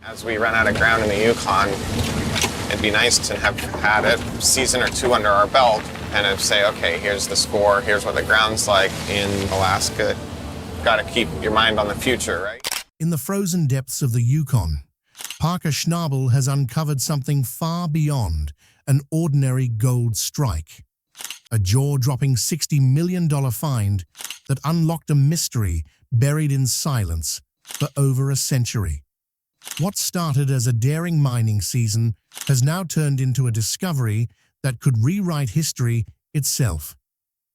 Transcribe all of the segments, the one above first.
As we run out of ground in the Yukon, it'd be nice to have had a season or two under our belt and to say, okay, here's the score, here's what the ground's like in Alaska. Got to keep your mind on the future, right? In the frozen depths of the Yukon, Parker Schnabel has uncovered something far beyond an ordinary gold strike. A jaw-dropping $60 million find that unlocked a mystery buried in silence for over a century. What started as a daring mining season has now turned into a discovery that could rewrite history itself.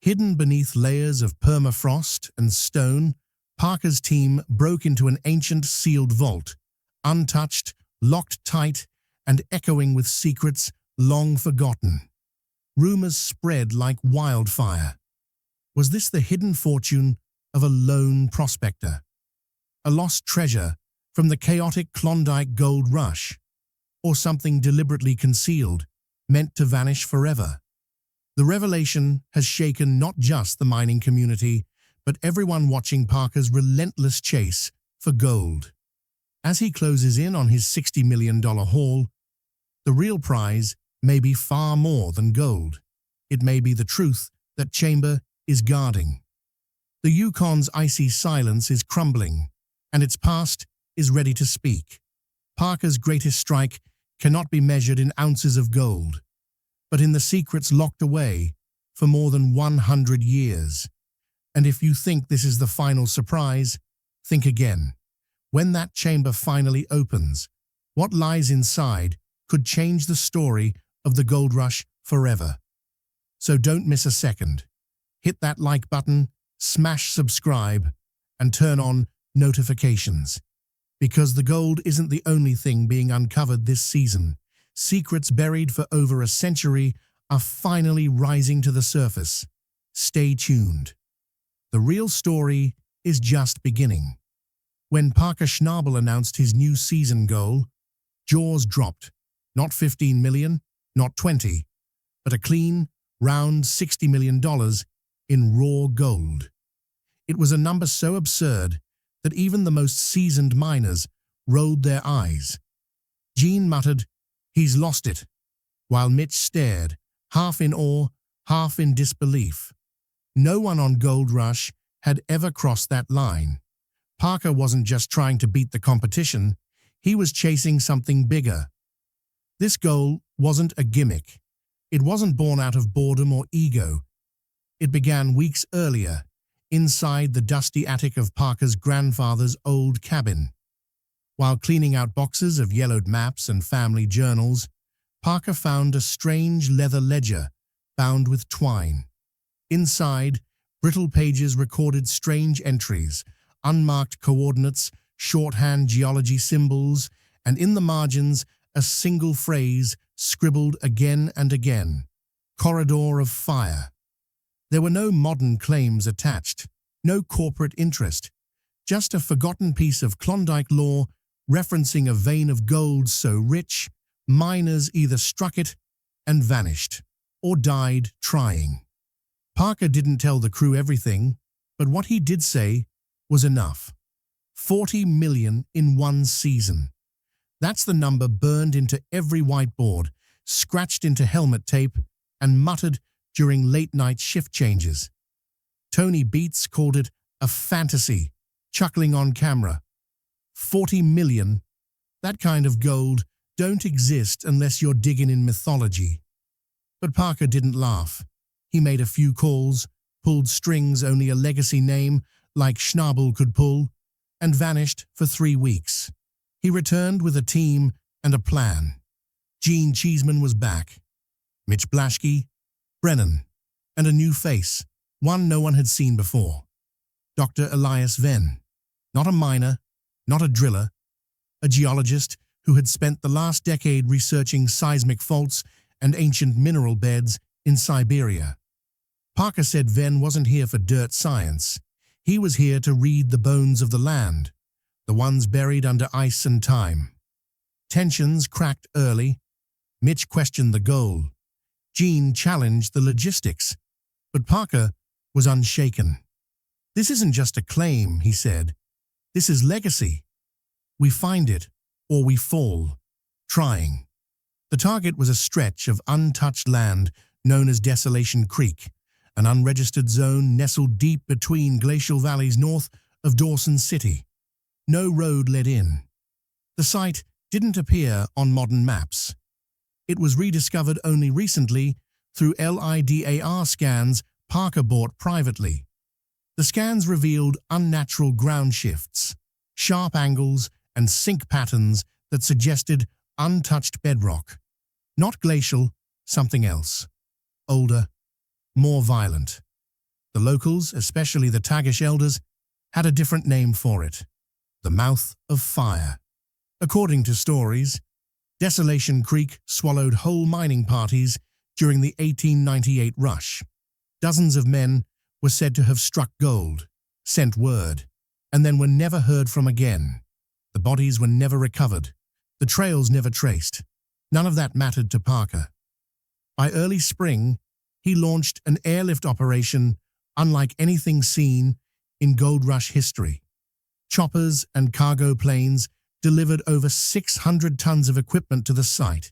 Hidden beneath layers of permafrost and stone, Parker's team broke into an ancient sealed vault, untouched, locked tight, and echoing with secrets long forgotten. Rumors spread like wildfire. Was this the hidden fortune of a lone prospector? A lost treasure from the chaotic Klondike gold rush? Or something deliberately concealed, meant to vanish forever? The revelation has shaken not just the mining community, but everyone watching Parker's relentless chase for gold. As he closes in on his $60 million haul, the real prize may be far more than gold. It may be the truth that Chamber is guarding. The Yukon's icy silence is crumbling, and its past is ready to speak. Parker's greatest strike cannot be measured in ounces of gold, but in the secrets locked away for more than 100 years. And if you think this is the final surprise, think again. When that chamber finally opens, what lies inside could change the story of the gold rush forever. So don't miss a second. Hit that like button, smash subscribe, and turn on notifications. Because the gold isn't the only thing being uncovered this season. Secrets buried for over a century are finally rising to the surface. Stay tuned. The real story is just beginning. When Parker Schnabel announced his new season goal, jaws dropped. Not 15 million, not 20, but a clean, round $60 million in raw gold. It was a number so absurd that even the most seasoned miners rolled their eyes. Gene muttered, "He's lost it," while Mitch stared, half in awe, half in disbelief. No one on Gold Rush had ever crossed that line. Parker wasn't just trying to beat the competition, he was chasing something bigger. This goal wasn't a gimmick. It wasn't born out of boredom or ego. It began weeks earlier, inside the dusty attic of Parker's grandfather's old cabin. While cleaning out boxes of yellowed maps and family journals, Parker found a strange leather ledger bound with twine. Inside, brittle pages recorded strange entries, unmarked coordinates, shorthand geology symbols, and in the margins, a single phrase scribbled again and again: "Corridor of Fire." There were no modern claims attached, no corporate interest, just a forgotten piece of Klondike lore referencing a vein of gold so rich, miners either struck it and vanished, or died trying. Parker didn't tell the crew everything, but what he did say was enough. 40 million in one season. That's the number burned into every whiteboard, scratched into helmet tape, and muttered during late-night shift changes. Tony Beats called it a fantasy, chuckling on camera. 40 million? That kind of gold don't exist unless you're digging in mythology. But Parker didn't laugh. He made a few calls, pulled strings only a legacy name like Schnabel could pull, and vanished for 3 weeks. He returned with a team and a plan. Gene Cheeseman was back. Mitch Blaschke, Brennan, and a new face, one no one had seen before. Dr. Elias Venn, not a miner, not a driller, a geologist who had spent the last decade researching seismic faults and ancient mineral beds in Siberia. Parker said Venn wasn't here for dirt science. He was here to read the bones of the land, the ones buried under ice and time. Tensions cracked early. Mitch questioned the goal. Gene challenged the logistics, but Parker was unshaken. "This isn't just a claim," he said. "This is legacy. We find it, or we fall, trying. The target was a stretch of untouched land known as Desolation Creek, an unregistered zone nestled deep between glacial valleys north of Dawson City. No road led in. The site didn't appear on modern maps. It was rediscovered only recently through LIDAR scans Parker bought privately. The scans revealed unnatural ground shifts, sharp angles, and sink patterns that suggested untouched bedrock. Not glacial, something else. Older, more violent. The locals, especially the Tagish elders, had a different name for it: the Mouth of Fire. According to stories, Desolation Creek swallowed whole mining parties during the 1898 rush. Dozens of men were said to have struck gold, sent word, and then were never heard from again. The bodies were never recovered, the trails never traced. None of that mattered to Parker. By early spring, he launched an airlift operation unlike anything seen in gold rush history. Choppers and cargo planes delivered over 600 tons of equipment to the site,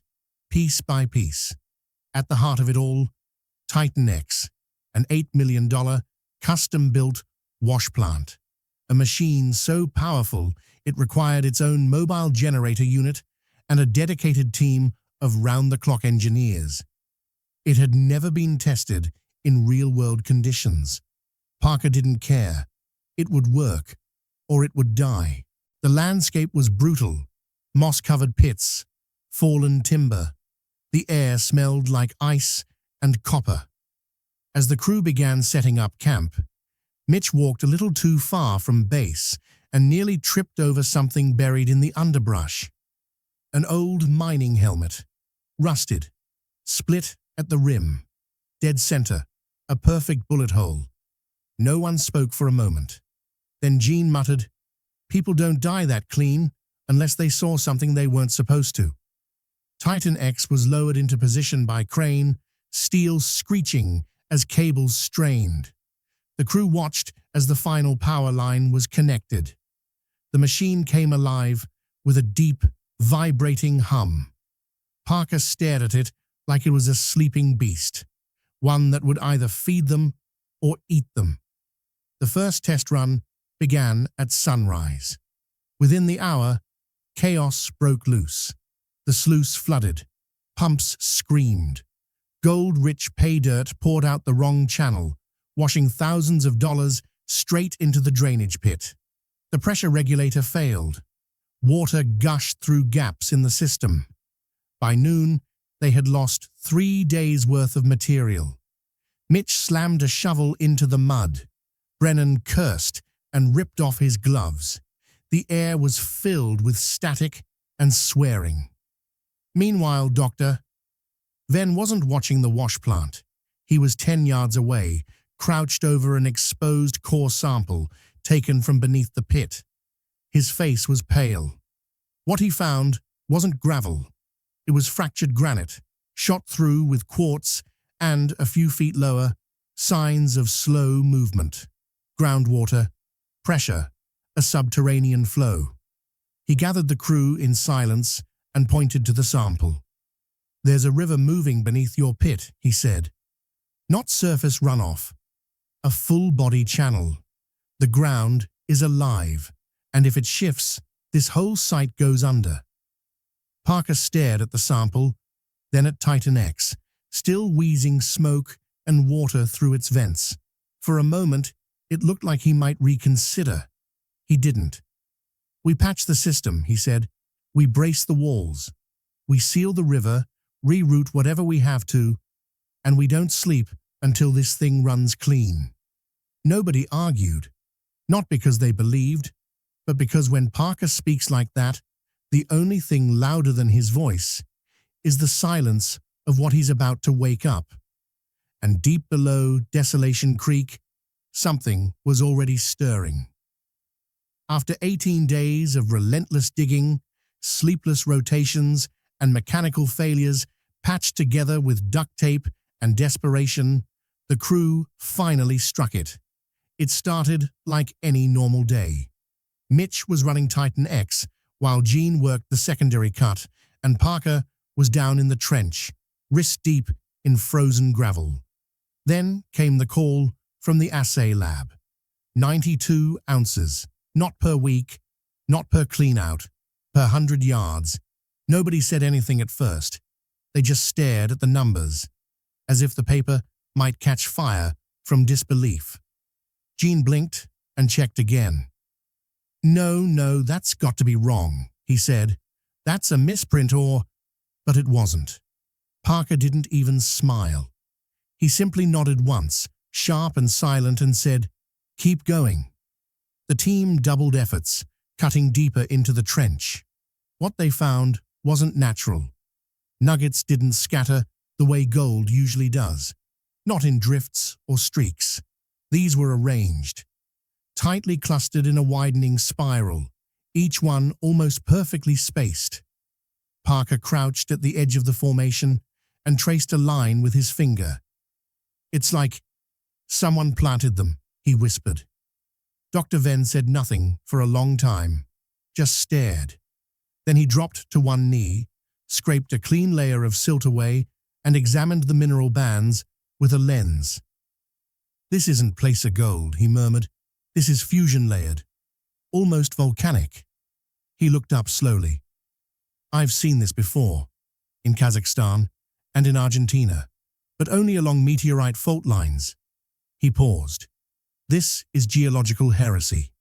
piece by piece. At the heart of it all, Titan X, an $8 million custom-built wash plant, a machine so powerful it required its own mobile generator unit and a dedicated team of round-the-clock engineers. It had never been tested in real-world conditions. Parker didn't care. It would work, or it would die. The landscape was brutal: moss-covered pits, fallen timber. The air smelled like ice and copper. As the crew began setting up camp, Mitch walked a little too far from base and nearly tripped over something buried in the underbrush. An old mining helmet, rusted, split at the rim, dead center, a perfect bullet hole. No one spoke for a moment. Then Gene muttered, "People don't die that clean unless they saw something they weren't supposed to." Titan X was lowered into position by crane, steel screeching as cables strained. The crew watched as the final power line was connected. The machine came alive with a deep, vibrating hum. Parker stared at it like it was a sleeping beast, one that would either feed them or eat them. The first test run began at sunrise. Within the hour, chaos broke loose. The sluice flooded. Pumps screamed. Gold-rich pay dirt poured out the wrong channel, washing thousands of dollars straight into the drainage pit. The pressure regulator failed. Water gushed through gaps in the system. By noon, they had lost 3 days' worth of material. Mitch slammed a shovel into the mud. Brennan cursed and ripped off his gloves. The air was filled with static and swearing. Meanwhile, Dr. Venn wasn't watching the wash plant. He was 10 yards away, crouched over an exposed core sample taken from beneath the pit. His face was pale. What he found wasn't gravel. It was fractured granite, shot through with quartz and, a few feet lower, signs of slow movement. Groundwater, pressure, a subterranean flow. He gathered the crew in silence and pointed to the sample. "There's a river moving beneath your pit," he said. "Not surface runoff. A full-body channel. The ground is alive, and if it shifts, this whole site goes under." Parker stared at the sample, then at Titan X, still wheezing smoke and water through its vents. For a moment, it looked like he might reconsider. He didn't. "We patch the system," he said. "We brace the walls. We seal the river, reroute whatever we have to, and we don't sleep until this thing runs clean." Nobody argued, not because they believed, but because when Parker speaks like that, the only thing louder than his voice is the silence of what he's about to wake up. And deep below Desolation Creek, something was already stirring. After 18 days of relentless digging, sleepless rotations, and mechanical failures patched together with duct tape and desperation, the crew finally struck it. It started like any normal day. Mitch was running Titan X while Jean worked the secondary cut and Parker was down in the trench, wrist-deep in frozen gravel. Then came the call from the assay lab. 92 ounces, not per week, not per clean-out, per 100 yards. Nobody said anything at first. They just stared at the numbers, as if the paper might catch fire from disbelief. Jean blinked and checked again. No, that's got to be wrong, he said. That's a misprint or... But it wasn't. Parker didn't even smile. He simply nodded once, sharp and silent, and said, "Keep going." The team doubled efforts, cutting deeper into the trench. What they found wasn't natural. Nuggets didn't scatter the way gold usually does, not in drifts or streaks. These were arranged, tightly clustered in a widening spiral, each one almost perfectly spaced. Parker crouched at the edge of the formation and traced a line with his finger. "It's like someone planted them," he whispered. Dr. Venn said nothing for a long time, just stared. Then he dropped to one knee, scraped a clean layer of silt away, and examined the mineral bands with a lens. "This isn't placer gold," he murmured. "This is fusion-layered, almost volcanic." He looked up slowly. "I've seen this before, in Kazakhstan and in Argentina, but only along meteorite fault lines." He paused. "This is geological heresy."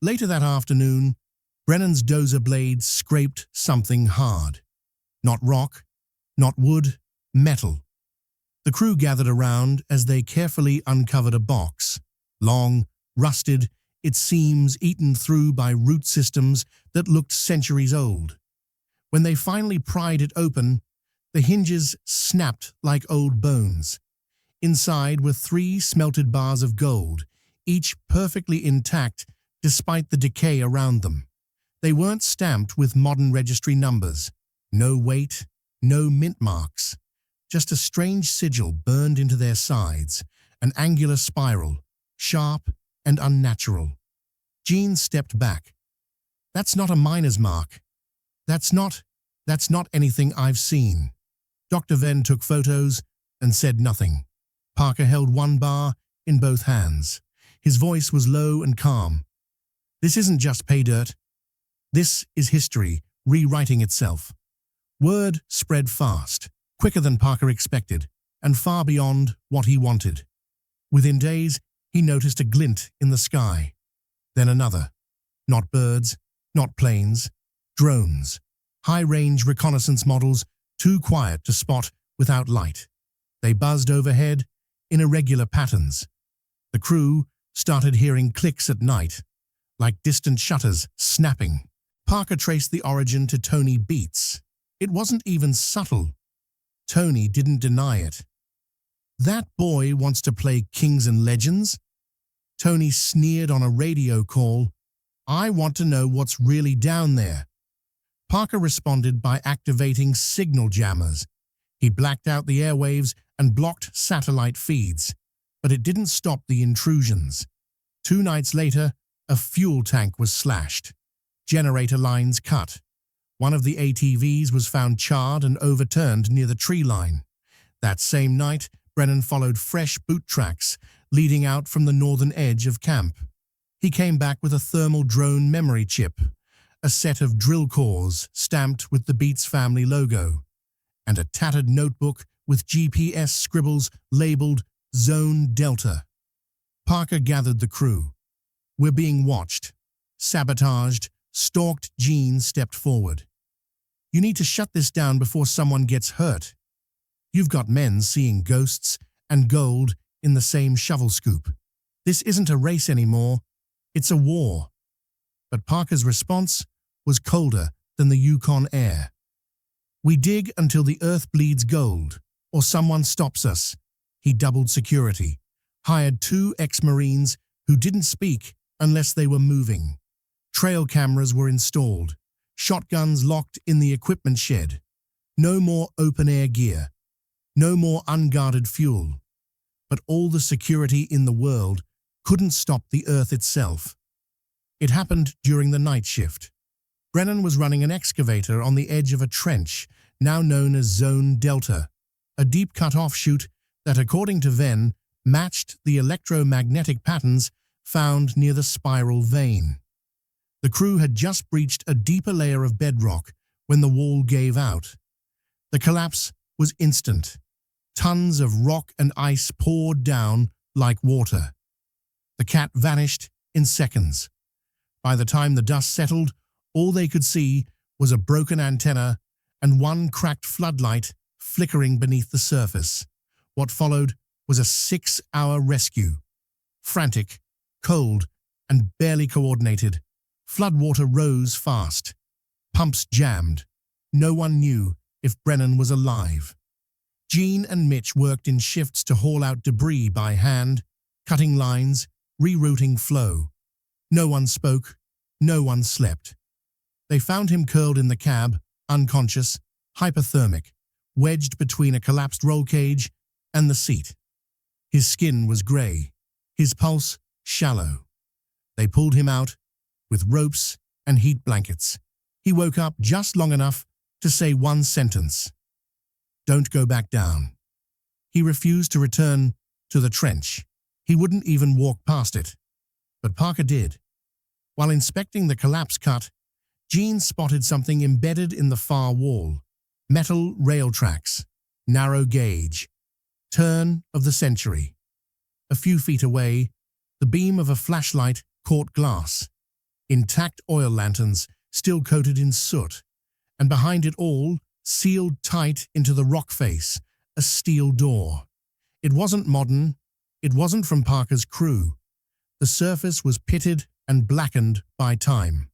Later that afternoon, Brennan's dozer blade scraped something hard. Not rock, not wood, metal. The crew gathered around as they carefully uncovered a box, long, rusted, its seams eaten through by root systems that looked centuries old. When they finally pried it open, the hinges snapped like old bones. Inside were 3 smelted bars of gold, each perfectly intact despite the decay around them. They weren't stamped with modern registry numbers. No weight, no mint marks. Just a strange sigil burned into their sides, an angular spiral, sharp and unnatural. Jean stepped back. "That's not a miner's mark. That's not anything I've seen." Dr. Venn took photos and said nothing. Parker held one bar in both hands. His voice was low and calm. "This isn't just pay dirt. This is history rewriting itself." Word spread fast, quicker than Parker expected, and far beyond what he wanted. Within days, he noticed a glint in the sky. Then another. Not birds, not planes, drones. High-range reconnaissance models, too quiet to spot without light. They buzzed overhead in irregular patterns. The crew started hearing clicks at night, like distant shutters snapping. Parker traced the origin to Tony Beats. It wasn't even subtle. Tony didn't deny it. "That boy wants to play Kings and Legends?" Tony sneered on a radio call. "I want to know what's really down there." Parker responded by activating signal jammers. He blacked out the airwaves and blocked satellite feeds, but it didn't stop the intrusions. 2 nights later, a fuel tank was slashed. Generator lines cut. One of the ATVs was found charred and overturned near the tree line. That same night, Brennan followed fresh boot tracks leading out from the northern edge of camp. He came back with a thermal drone memory chip, a set of drill cores stamped with the Beats family logo, and a tattered notebook with GPS scribbles labeled Zone Delta. Parker gathered the crew. "We're being watched, sabotaged." Stalked Jean stepped forward. "You need to shut this down before someone gets hurt. You've got men seeing ghosts and gold in the same shovel scoop. This isn't a race anymore. It's a war." But Parker's response was colder than the Yukon air. "We dig until the earth bleeds gold, or someone stops us." He doubled security, hired 2 ex-Marines who didn't speak unless they were moving. Trail cameras were installed, shotguns locked in the equipment shed. No more open-air gear, no more unguarded fuel. But all the security in the world couldn't stop the earth itself. It happened during the night shift. Brennan was running an excavator on the edge of a trench, now known as Zone Delta, a deep-cut offshoot that, according to Venn, matched the electromagnetic patterns found near the spiral vein. The crew had just breached a deeper layer of bedrock when the wall gave out. The collapse was instant. Tons of rock and ice poured down like water. The cat vanished in seconds. By the time the dust settled, all they could see was a broken antenna and one cracked floodlight flickering beneath the surface. What followed was a 6-hour rescue. Frantic, cold, and barely coordinated. Floodwater rose fast. Pumps jammed. No one knew if Brennan was alive. Gene and Mitch worked in shifts to haul out debris by hand, cutting lines, rerouting flow. No one spoke. No one slept. They found him curled in the cab, unconscious, hypothermic, wedged between a collapsed roll cage and the seat. His skin was grey, his pulse shallow. They pulled him out with ropes and heat blankets. He woke up just long enough to say one sentence: "Don't go back down." He refused to return to the trench. He wouldn't even walk past it. But Parker did. While inspecting the collapse cut, Gene spotted something embedded in the far wall. Metal rail tracks, narrow gauge, turn of the century. A few feet away, the beam of a flashlight caught glass. Intact oil lanterns, still coated in soot. And behind it all, sealed tight into the rock face, a steel door. It wasn't modern. It wasn't from Parker's crew. The surface was pitted and blackened by time.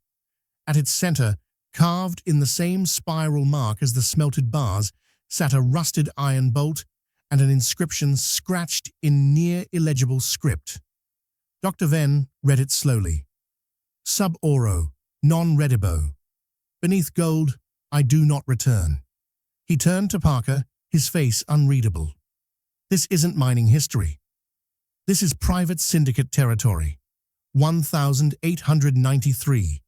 At its center, carved in the same spiral mark as the smelted bars, sat a rusted iron bolt and an inscription scratched in near-illegible script. Dr. Venn read it slowly. Sub oro, non redibo. Beneath gold, I do not return. He turned to Parker, his face unreadable. This isn't mining history. This is private syndicate territory. 1893.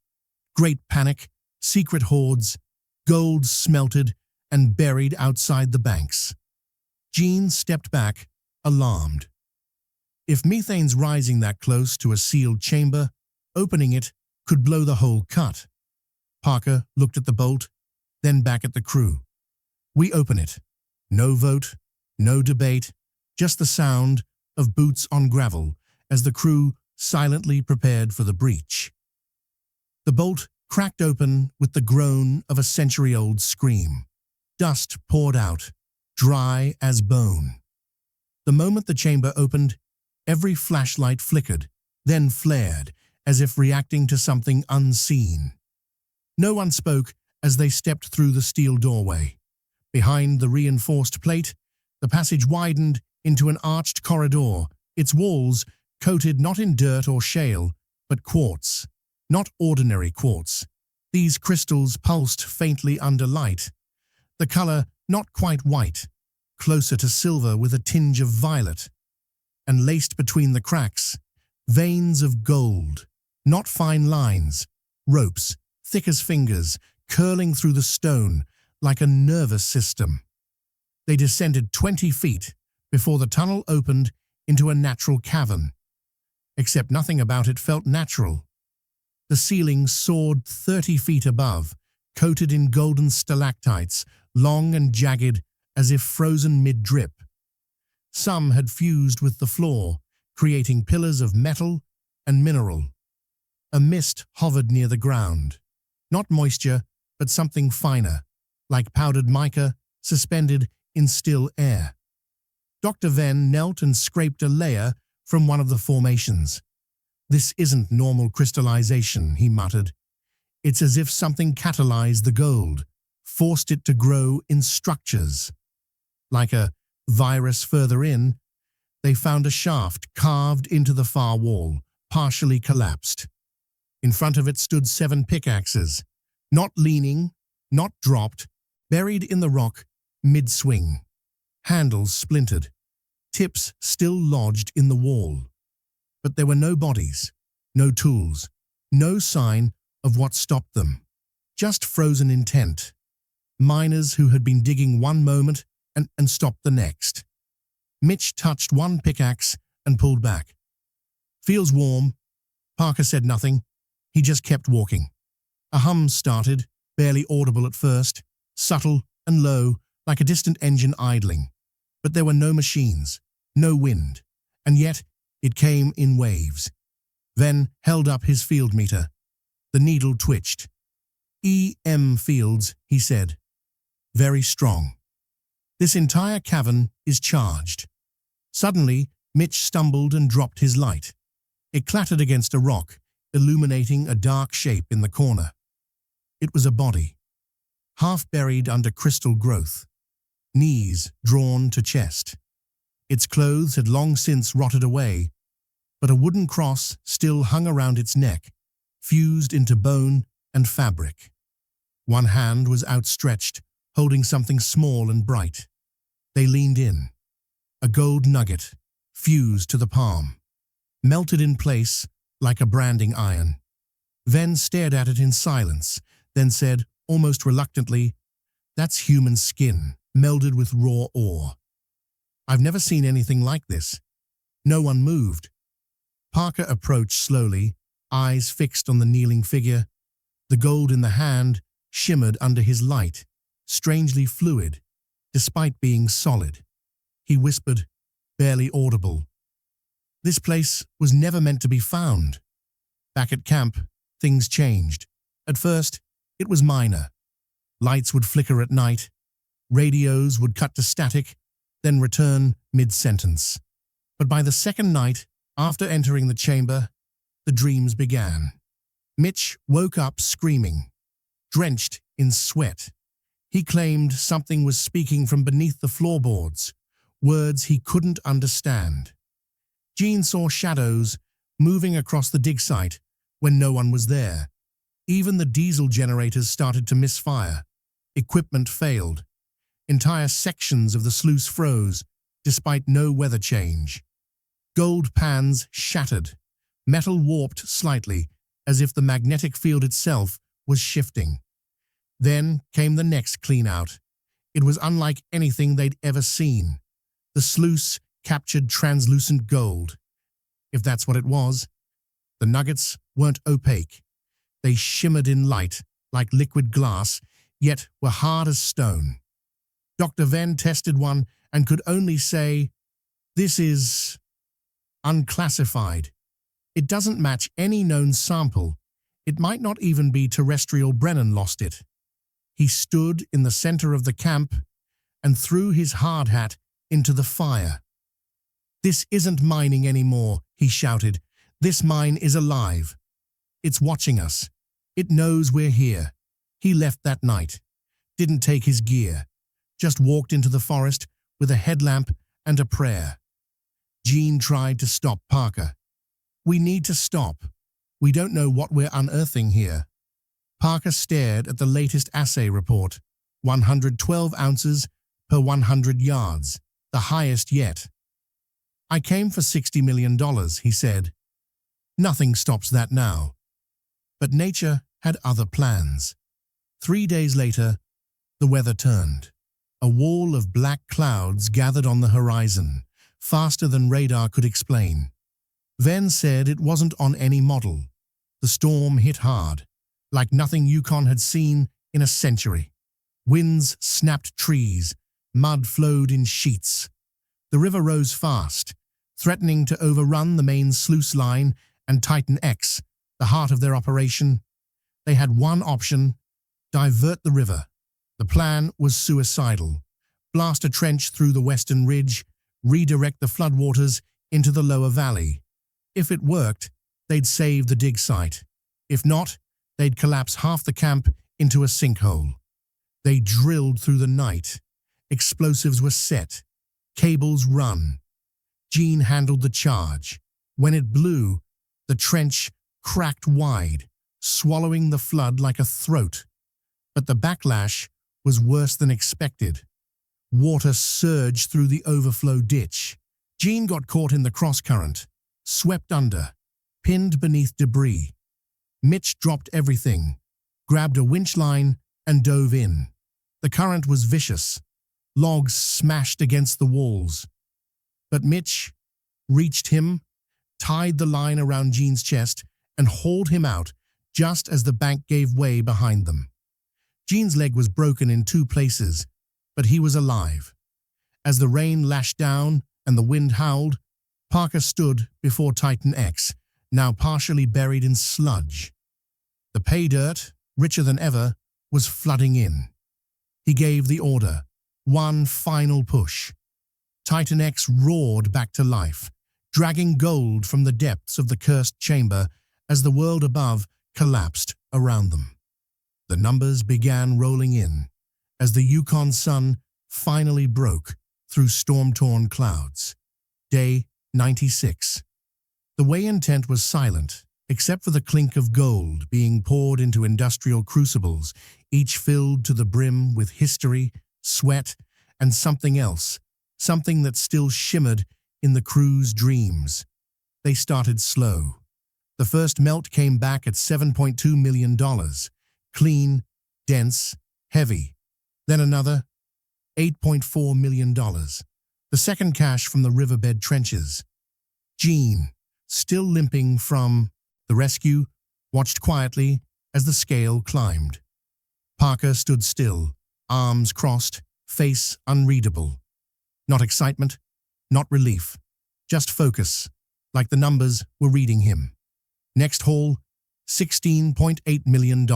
Great panic, secret hoards, gold smelted and buried outside the banks. Gene stepped back, alarmed. If methane's rising that close to a sealed chamber, opening it could blow the whole cut. Parker looked at the bolt, then back at the crew. We open it. No vote, no debate, just the sound of boots on gravel as the crew silently prepared for the breach. The bolt cracked open with the groan of a century-old scream. Dust poured out, dry as bone. The moment the chamber opened, every flashlight flickered, then flared, as if reacting to something unseen. No one spoke as they stepped through the steel doorway. Behind the reinforced plate, the passage widened into an arched corridor, its walls coated not in dirt or shale, but quartz. Not ordinary quartz. These crystals pulsed faintly under light. The color not quite white, closer to silver with a tinge of violet. And laced between the cracks, veins of gold. Not fine lines, ropes, thick as fingers, curling through the stone like a nervous system. They descended 20 feet before the tunnel opened into a natural cavern. Except nothing about it felt natural. The ceiling soared 30 feet above, coated in golden stalactites, long and jagged as if frozen mid-drip. Some had fused with the floor, creating pillars of metal and mineral. A mist hovered near the ground. Not moisture, but something finer, like powdered mica suspended in still air. Dr. Venn knelt and scraped a layer from one of the formations. This isn't normal crystallization, he muttered. It's as if something catalyzed the gold, forced it to grow in structures. Like a virus further in, they found a shaft carved into the far wall, partially collapsed. In front of it stood 7 pickaxes, not leaning, not dropped, buried in the rock mid-swing. Handles splintered, tips still lodged in the wall. But there were no bodies, no tools, no sign of what stopped them. just frozen intent. Miners who had been digging one moment and stopped the next. Mitch touched one pickaxe and pulled back. "Feels warm." Parker said nothing. He just kept walking. A hum started, barely audible at first, subtle and low, like a distant engine idling. But there were no machines, no wind, and yet it came in waves. Venn held up his field meter. The needle twitched. "EM fields," he said. "Very strong. This entire cavern is charged." Suddenly, Mitch stumbled and dropped his light. It clattered against a rock, illuminating a dark shape in the corner. It was a body, half buried under crystal growth, knees drawn to chest. Its clothes had long since rotted away, but a wooden cross still hung around its neck, fused into bone and fabric. One hand was outstretched, holding something small and bright. They leaned in. A gold nugget, fused to the palm, melted in place like a branding iron. Venn stared at it in silence, then said, almost reluctantly, "That's human skin, melded with raw ore. I've never seen anything like this." No one moved. Parker approached slowly, eyes fixed on the kneeling figure. The gold in the hand shimmered under his light, strangely fluid, despite being solid. He whispered, barely audible, "This place was never meant to be found." Back at camp, things changed. At first, it was minor. Lights would flicker at night, radios would cut to static, then return mid-sentence. But by the second night, after entering the chamber, the dreams began. Mitch woke up screaming, drenched in sweat. He claimed something was speaking from beneath the floorboards, words he couldn't understand. Jean saw shadows moving across the dig site when no one was there. Even the diesel generators started to misfire. Equipment failed. Entire sections of the sluice froze, despite no weather change. Gold pans shattered. Metal warped slightly, as if the magnetic field itself was shifting. Then came the next clean-out. It was unlike anything they'd ever seen. The sluice captured translucent gold. If that's what it was. The nuggets weren't opaque. They shimmered in light, like liquid glass, yet were hard as stone. Dr. Venn tested one and could only say, "This is unclassified. It doesn't match any known sample. It might not even be terrestrial. Brennan lost it." He stood in the center of the camp and threw his hard hat into the fire. "This isn't mining anymore," he shouted. "This mine is alive. It's watching us. It knows we're here." He left that night, didn't take his gear, just walked into the forest with a headlamp and a prayer. Jean tried to stop Parker. "We need to stop. We don't know what we're unearthing here." Parker stared at the latest assay report, 112 ounces per 100 yards, the highest yet. "I came for $60 million, he said. "Nothing stops that now." But nature had other plans. 3 days later, the weather turned. A wall of black clouds gathered on the horizon, faster than radar could explain. Venn said it wasn't on any model. The storm hit hard, like nothing Yukon had seen in a century. Winds snapped trees, mud flowed in sheets. The river rose fast, threatening to overrun the main sluice line and Titan X, the heart of their operation. They had one option: divert the river. The plan was suicidal. Blast a trench through the western ridge, redirect the floodwaters into the lower valley. If it worked, they'd save the dig site. If not, they'd collapse half the camp into a sinkhole. They drilled through the night. Explosives were set. Cables run. Jean handled the charge. When it blew, the trench cracked wide, swallowing the flood like a throat. But the backlash was worse than expected. Water surged through the overflow ditch. Jean got caught in the crosscurrent, swept under, pinned beneath debris. Mitch dropped everything. grabbed a winch line, and dove in. The current was vicious. Logs smashed against the walls. But Mitch reached him, tied the line around Gene's chest, and hauled him out just as the bank gave way behind them. Gene's leg was broken in 2 places, but he was alive. As the rain lashed down and the wind howled, Parker stood before Titan X, now partially buried in sludge. The pay dirt, richer than ever, was flooding in. He gave the order, one final push. Titan X roared back to life, dragging gold from the depths of the cursed chamber as the world above collapsed around them. The numbers began rolling in as the Yukon sun finally broke through storm-torn clouds. Day 96. The weigh-in tent was silent, except for the clink of gold being poured into industrial crucibles, each filled to the brim with history, sweat, and something else, something that still shimmered in the crew's dreams. They started slow. The first melt came back at $7.2 million, clean, dense, heavy. Then another, $8.4 million. The second cache from the riverbed trenches. Gene, still limping from the rescue, watched quietly as the scale climbed. Parker stood still, arms crossed, face unreadable. Not excitement, not relief, just focus, like the numbers were reading him. Next haul, $16.8 million.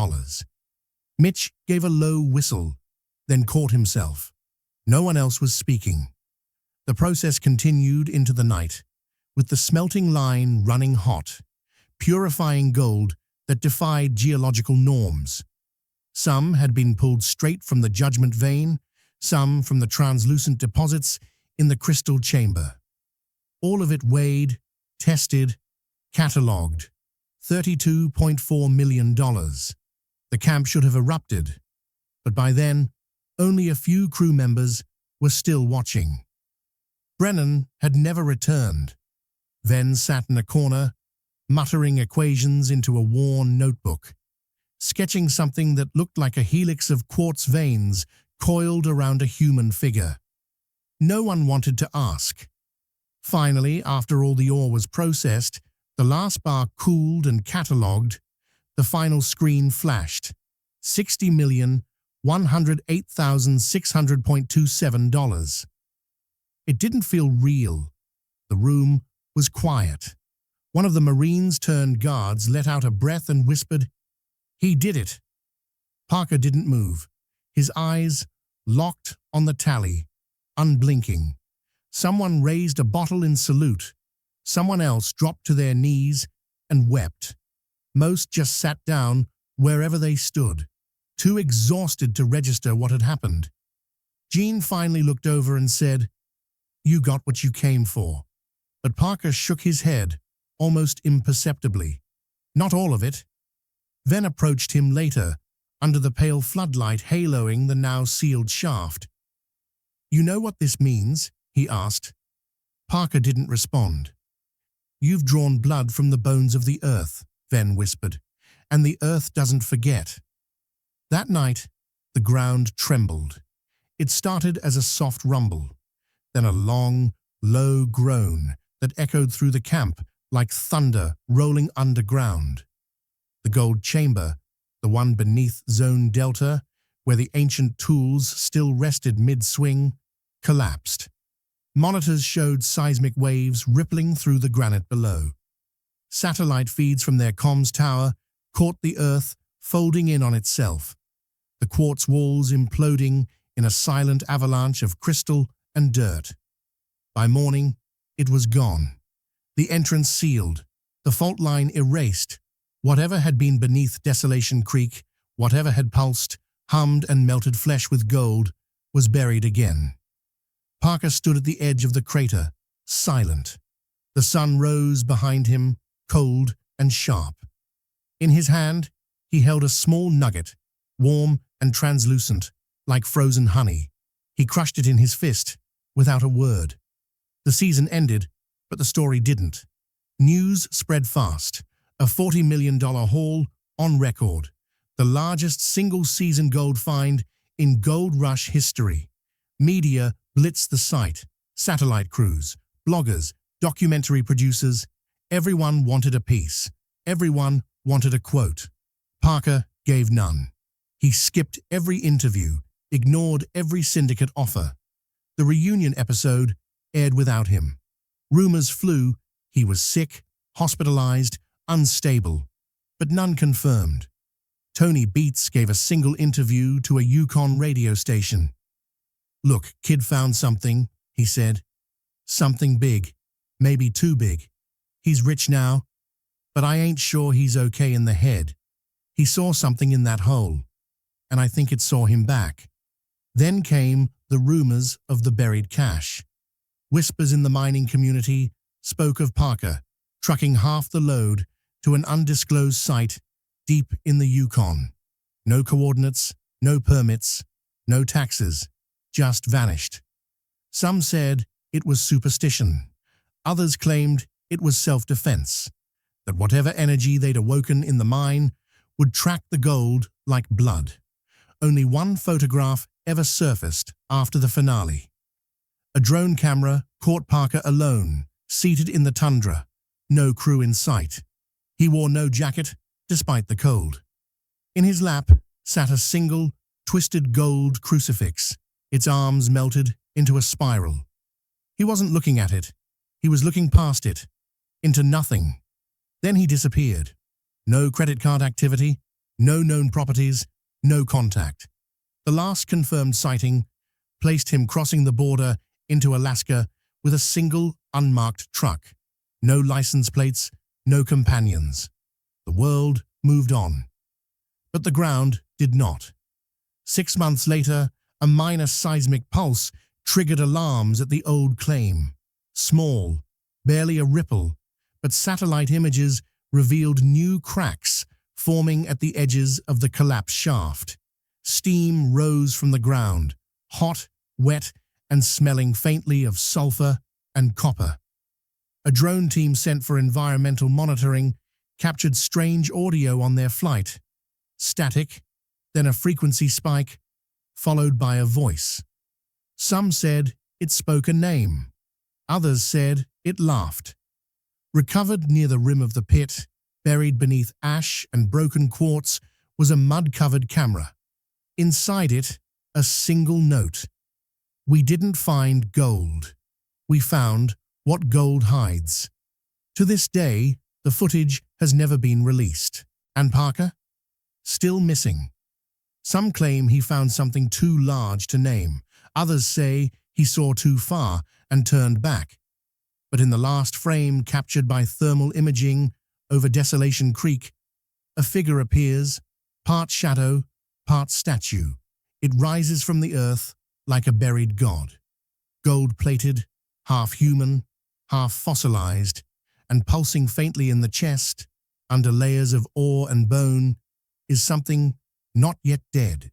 Mitch gave a low whistle, then caught himself. No one else was speaking. The process continued into the night, with the smelting line running hot, purifying gold that defied geological norms. Some had been pulled straight from the judgment vein, some from the translucent deposits in the crystal chamber. All of it weighed, tested, catalogued. $32.4 million. The camp should have erupted, but by then, only a few crew members were still watching. Brennan had never returned. Venn sat in a corner, muttering equations into a worn notebook, sketching something that looked like a helix of quartz veins coiled around a human figure. No one wanted to ask. Finally, after all the ore was processed, the last bar cooled and catalogued, the final screen flashed. $60,108,600.27. It didn't feel real. The room was quiet. One of the Marines turned guards let out a breath and whispered, "He did it." Parker didn't move, his eyes locked on the tally, unblinking. Someone raised a bottle in salute. Someone else dropped to their knees and wept. Most just sat down wherever they stood, too exhausted to register what had happened. Gene finally looked over and said, "You got what you came for." But Parker shook his head, almost imperceptibly. Not all of it. Venn approached him later, under the pale floodlight haloing the now sealed shaft. "You know what this means?" he asked. Parker didn't respond. "You've drawn blood from the bones of the earth," Venn whispered, "and the earth doesn't forget." That night, the ground trembled. It started as a soft rumble, then a long, low groan that echoed through the camp like thunder rolling underground. The gold chamber, the one beneath Zone Delta, where the ancient tools still rested mid-swing, collapsed. Monitors showed seismic waves rippling through the granite below. Satellite feeds from their comms tower caught the earth folding in on itself, the quartz walls imploding in a silent avalanche of crystal and dirt. By morning, it was gone. The entrance sealed, the fault line erased. Whatever had been beneath Desolation Creek, whatever had pulsed, hummed and melted flesh with gold, was buried again. Parker stood at the edge of the crater, silent. The sun rose behind him, cold and sharp. In his hand, he held a small nugget, warm and translucent, like frozen honey. He crushed it in his fist, without a word. The season ended, but the story didn't. News spread fast. A $40 million haul on record. the largest single-season gold find in gold rush history. Media blitzed the site. Satellite crews, bloggers, documentary producers, everyone wanted a piece. Everyone wanted a quote. Parker gave none. He skipped every interview, ignored every syndicate offer. The reunion episode aired without him. Rumors flew he was sick, hospitalized, unstable, but none confirmed. Tony Beats gave a single interview to a Yukon radio station. "Look, kid found something," he said. "Something big, maybe too big. He's rich now, but I ain't sure he's okay in the head. He saw something in that hole, and I think it saw him back." Then came the rumors of the buried cash. Whispers in the mining community spoke of Parker trucking half the load to an undisclosed site deep in the Yukon. No coordinates, no permits, no taxes, just vanished. Some said it was superstition. Others claimed it was self-defense, that whatever energy they'd awoken in the mine would track the gold like blood. Only one photograph ever surfaced after the finale. A drone camera caught Parker alone, seated in the tundra, no crew in sight. He wore no jacket, despite the cold. In his lap sat a single, twisted gold crucifix, its arms melted into a spiral. He wasn't looking at it. He was looking past it, into nothing. Then he disappeared. No credit card activity, no known properties, no contact. The last confirmed sighting placed him crossing the border into Alaska with a single unmarked truck. No license plates, no companions. The world moved on. But the ground did not. 6 months later, a minor seismic pulse triggered alarms at the old claim. Small, barely a ripple, but satellite images revealed new cracks forming at the edges of the collapsed shaft. Steam rose from the ground, hot, wet, and smelling faintly of sulfur and copper. A drone team sent for environmental monitoring captured strange audio on their flight. Static, then a frequency spike, followed by a voice. Some said it spoke a name. Others said it laughed. Recovered near the rim of the pit, buried beneath ash and broken quartz, was a mud-covered camera. Inside it, a single note. "We didn't find gold. We found what gold hides." To this day, the footage has never been released. And Parker? Still missing. Some claim he found something too large to name. Others say he saw too far and turned back. But in the last frame captured by thermal imaging over Desolation Creek, a figure appears, part shadow, part statue. It rises from the earth like a buried god. Gold-plated, half human, half fossilized, and pulsing faintly in the chest, under layers of ore and bone, is something not yet dead.